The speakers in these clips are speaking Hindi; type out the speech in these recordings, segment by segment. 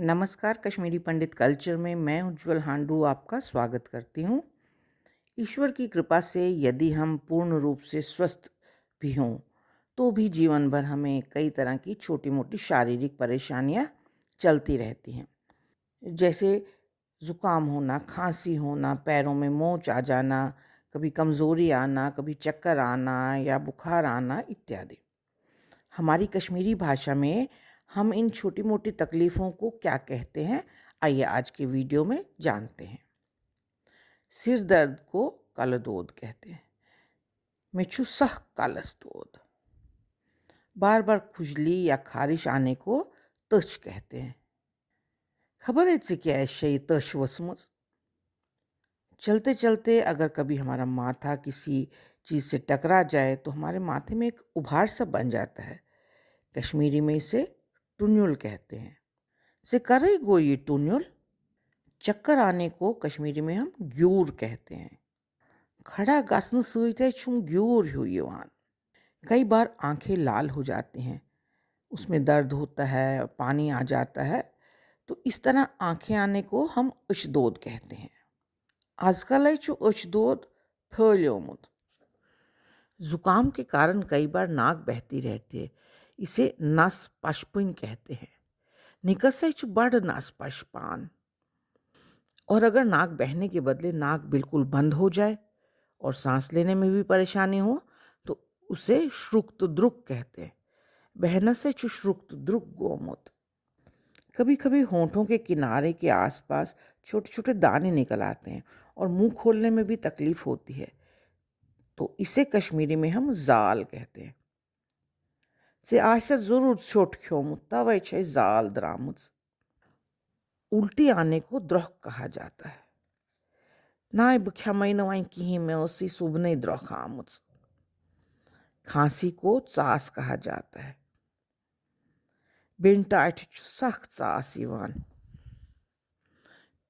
नमस्कार, कश्मीरी पंडित कल्चर में मैं उज्जवल हांडू आपका स्वागत करती हूँ। ईश्वर की कृपा से यदि हम पूर्ण रूप से स्वस्थ भी हों, तो भी जीवन भर हमें कई तरह की छोटी-मोटी शारीरिक परेशानियाँ चलती रहती हैं। जैसे ज़ुकाम होना, खाँसी होना, पैरों में मोच आ जाना, कभी कमज़ोरी आना, कभी चक्कर आना या बुखार आना इत्यादि। हमारी कश्मीरी भाषा में हम इन छोटी-मोटी तकलीफ़ों को क्या कहते हैं, आइए आज के वीडियो में जानते हैं। सिर दर्द को कलदोद कहते हैं। मिछु सह कालस्तोद। बार-बार खुजली या ख़ारिश आने को तच कहते हैं। खबर है क्या है शई तच वसमस। चलते-चलते अगर कभी हमारा माथा किसी चीज़ से टकरा जाए तो हमारे माथे में एक उभार सा बन जाता है। कश्मीरी में इसे टुन्युल कहते हैं। से करे गो ये टुन्युल। चक्कर आने को कश्मीरी में हम ग्यूर कहते हैं। खड़ा गसन सूते छुम ग्यूर हुईवान। कई बार आंखें लाल हो जाती हैं, उसमें दर्द होता है, पानी आ जाता है, तो इस तरह आंखें आने को हम अशदोद कहते हैं। आजकल छु अशदोद फैल्योमुत। जुकाम के कारण कई बार नाक बहती रहती है, इसे नस पशपुन कहते हैं। निकसे छु बड़ नस पशपान। और अगर नाक बहने के बदले नाक बिल्कुल बंद हो जाए और सांस लेने में भी परेशानी हो तो उसे श्रुक्तद्रुक कहते हैं। बहना से श्रुक्तद्रुक गोमुत। कभी कभी होंठों के किनारे के आसपास छोटे छोटे दाने निकल आते हैं और मुंह खोलने में भी तकलीफ होती है, तो इसे कश्मीरी में हम जाल कहते हैं। से आशा जरूर छोट ख्योमुत तवे छे जाल द्रामुत। उल्टी आने को द्रोह कहा जाता है। नाय बुख्यामैनवाई किही में उसी सुबने द्रोखामुच। खांसी को चास कहा जाता है। बिनटाइट सख्त चास इवान।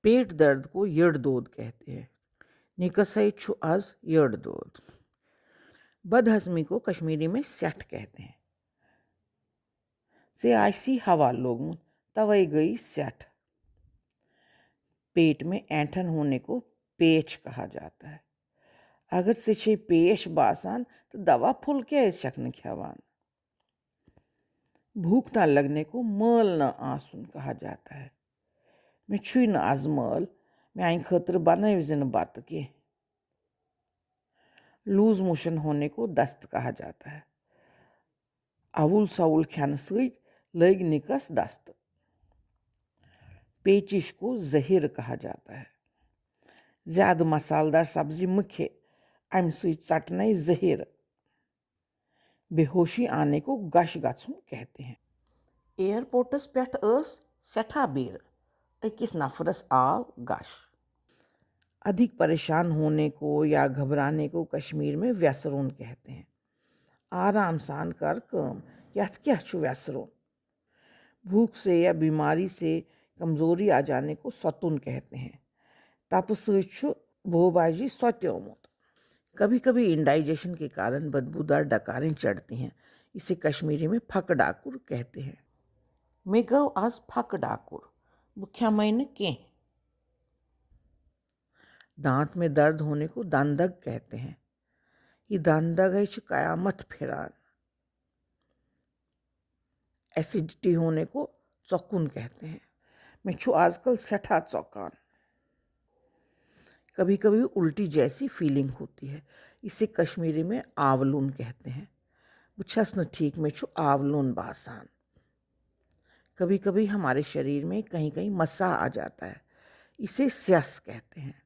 पेट दर्द को यड़दोद कहते हैं। निकसई छु अज यड़दोद। बदहजमी को कश्मीरी में सेठ कहते हैं। से आईसी हवा लोग तवई गई सेठ। पेट में ऐंठन होने को पेच कहा जाता है। अगर से पेश बासान तो दवा फुल के शकन ख्यावान। भूख ना लगने को मल न आंसुन कहा जाता है। मैं छुई न आजमल, मैं आई खतर बनाई जिन बात के। लूज मोशन होने को दस्त कहा जाता है। अवुल सवुल खान सहित लग निकस दस्त। पेचिश को जहिर कहा जाता है। ज्यादा मसालेदार सब्जी मुख्य अम चटनाई जहिर। बेहोशी आने को गश गछुन कहते हैं। एयरपोर्टस पेट सठा बेर अकिस नफरस आव गश। अधिक परेशान होने को या घबराने को कश्मीर में व्यसरून कहते हैं। आराम सान कर कम यथ क्या छु व्यसरून। भूख से या बीमारी से कमजोरी आ जाने को सतुन कहते हैं। तप छु भोबाजी सत्योमुत। कभी कभी इंडाइजेशन के कारण बदबूदार डकारें चढ़ती हैं, इसे कश्मीरी में फक डाकुर कहते हैं। मैं गौ आज फक डाकुर बुख्या मैंने के। दांत में दर्द होने को दांदग कहते हैं। ये दांदग है कयामत फिरान। एसिडिटी होने को चौकुन कहते हैं। मैं छु आजकल सठा चौकान। कभी कभी उल्टी जैसी फीलिंग होती है, इसे कश्मीरी में आवलून कहते हैं। बुछस न ठीक में छु आवलून बासान। कभी कभी हमारे शरीर में कहीं कहीं मसा आ जाता है, इसे स्यस कहते हैं।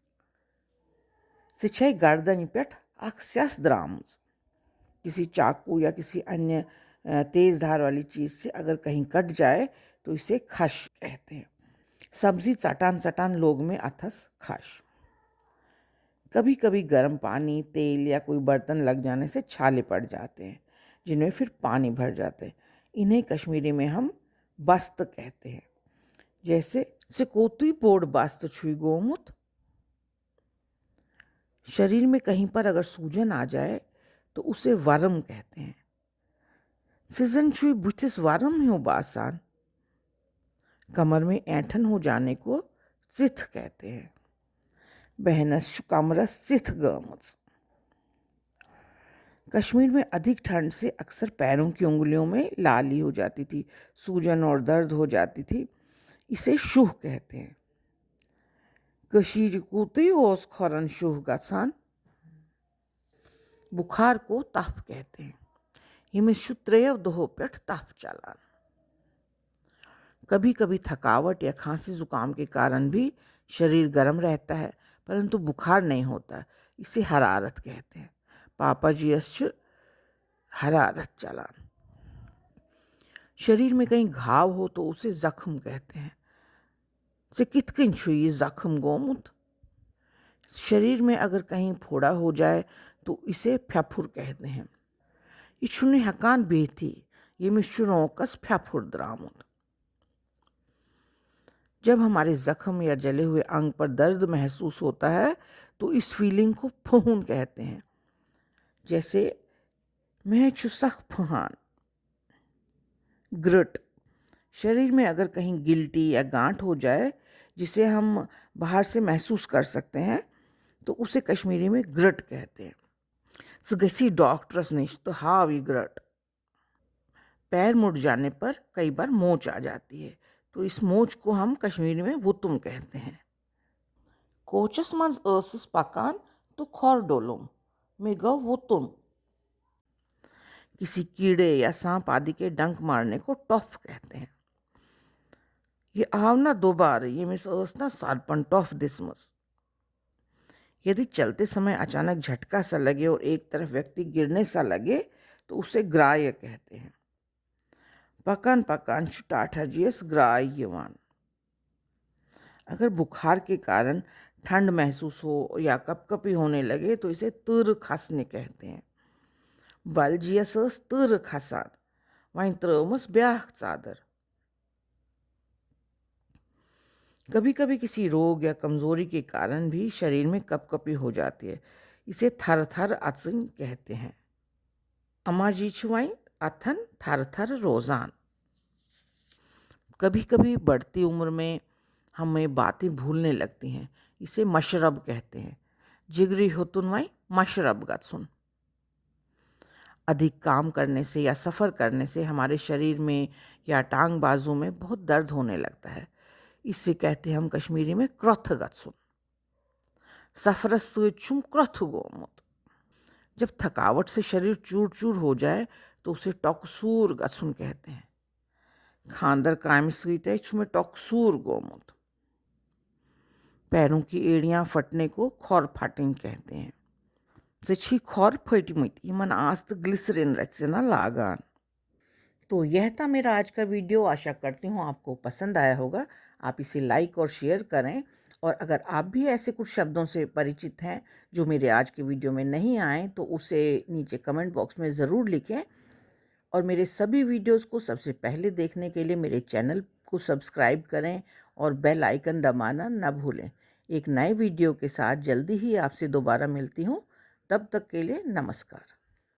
सिछाई गर्दन पेट अख स्यस द्रामुज। किसी चाकू या किसी अन्य तेज धार वाली चीज से अगर कहीं कट जाए तो इसे खश कहते हैं। सब्जी चटान चटान लोग में अथस खश। कभी कभी गर्म पानी, तेल या कोई बर्तन लग जाने से छाले पड़ जाते हैं, जिनमें फिर पानी भर जाते हैं। इन्हें कश्मीरी में हम बस्त कहते हैं। जैसे सिकोतुई पोड़ बस्त छुई गोमुत। शरीर में कहीं पर अगर सूजन आ जाए तो उसे वरम कहते हैं। सीजन छुई बुथिस वरम हो बासान। कमर में ऐंठन हो जाने को चिथ कहते हैं। बहनस कमरस चिथ गमस। कश्मीर में अधिक ठंड से अक्सर पैरों की उंगलियों में लाली हो जाती थी, सूजन और दर्द हो जाती थी। इसे शुह कहते हैं। कशीर कुती ओस खरन शुह गसान। बुखार को ताप कहते हैं। हिमिशुत्रय दोहो पेट ताप चालान। कभी कभी थकावट या खांसी जुकाम के कारण भी शरीर गर्म रहता है, परंतु बुखार नहीं होता। इसे हरारत कहते हैं। पापा जी हरारत चालान। शरीर में कहीं घाव हो तो उसे जख्म कहते हैं। से कितकिन छुई जख्म गोमुत। शरीर में अगर कहीं फोड़ा हो जाए तो इसे फ्याफुर कहते हैं। इशुने हकान बेथी ये मिशुरों कस फ्याफुर द्रामुत। जब हमारे जख्म या जले हुए अंग पर दर्द महसूस होता है तो इस फीलिंग को फहून कहते हैं। जैसे मैं चुसख फहान। ग्रट। शरीर में अगर कहीं गिल्टी या गांठ हो जाए जिसे हम बाहर से महसूस कर सकते हैं तो उसे कश्मीरी में ग्रट कहते हैं। सगसी डॉक्टर्स ने तो हावी ग्रट। पैर मुड़ जाने पर कई बार मोच आ जाती है, तो इस मोच को हम कश्मीरी में वुतुम कहते हैं। कोचस मंज असस पकान तो खौर डोलुम में गो वुतुम। किसी कीड़े या सांप आदि के डंक मारने को टॉफ कहते हैं। ये आवना दो बार ये मिस असना सारपन टॉफ दिसमस। यदि चलते समय अचानक झटका सा लगे और एक तरफ व्यक्ति गिरने सा लगे तो उसे ग्राह्य कहते हैं। पकान पकान टाठाजियस ग्राह्यवान। अगर बुखार के कारण ठंड महसूस हो या कपकपी होने लगे तो इसे तुर खांसने कहते हैं। बलजियस तुर खासान वहीं त्रमस ब्याह चादर। कभी कभी किसी रोग या कमजोरी के कारण भी शरीर में कपकपी हो जाती है। इसे थर थर अचन कहते हैं। अमाजीचुआई अथन थर थर रोजान। कभी कभी बढ़ती उम्र में हमें बातें भूलने लगती हैं। इसे मशरब कहते हैं। जिगरी होतुनवाई मशरब गत्सुन। अधिक काम करने से या सफ़र करने से हमारे शरीर में या टांग बाजू में बहुत दर्द होने लगता है। इसे कहते हैं हम कश्मीरी में क्रथ गत्सुन। सफरस छुम क्रथ गोमुत। जब थकावट से शरीर चूर चूर हो जाए तो उसे टॉक्सूर गत्सुन कहते हैं। खांदर कायम स्वीते छुमे टॉक्सूर गोमुत। पैरों की एड़ियां फटने को खौर फाटिंग कहते हैं। से खौर फटी मुई मन आस्त ग्लिसरिन रचना लागान। तो यह था मेरा आज का वीडियो। आशा करती हूँ आपको पसंद आया होगा। आप इसे लाइक और शेयर करें, और अगर आप भी ऐसे कुछ शब्दों से परिचित हैं जो मेरे आज के वीडियो में नहीं आए तो उसे नीचे कमेंट बॉक्स में ज़रूर लिखें। और मेरे सभी वीडियोस को सबसे पहले देखने के लिए मेरे चैनल को सब्सक्राइब करें और बेल आइकन दबाना न भूलें। एक नए वीडियो के साथ जल्दी ही आपसे दोबारा मिलती हूँ। तब तक के लिए नमस्कार।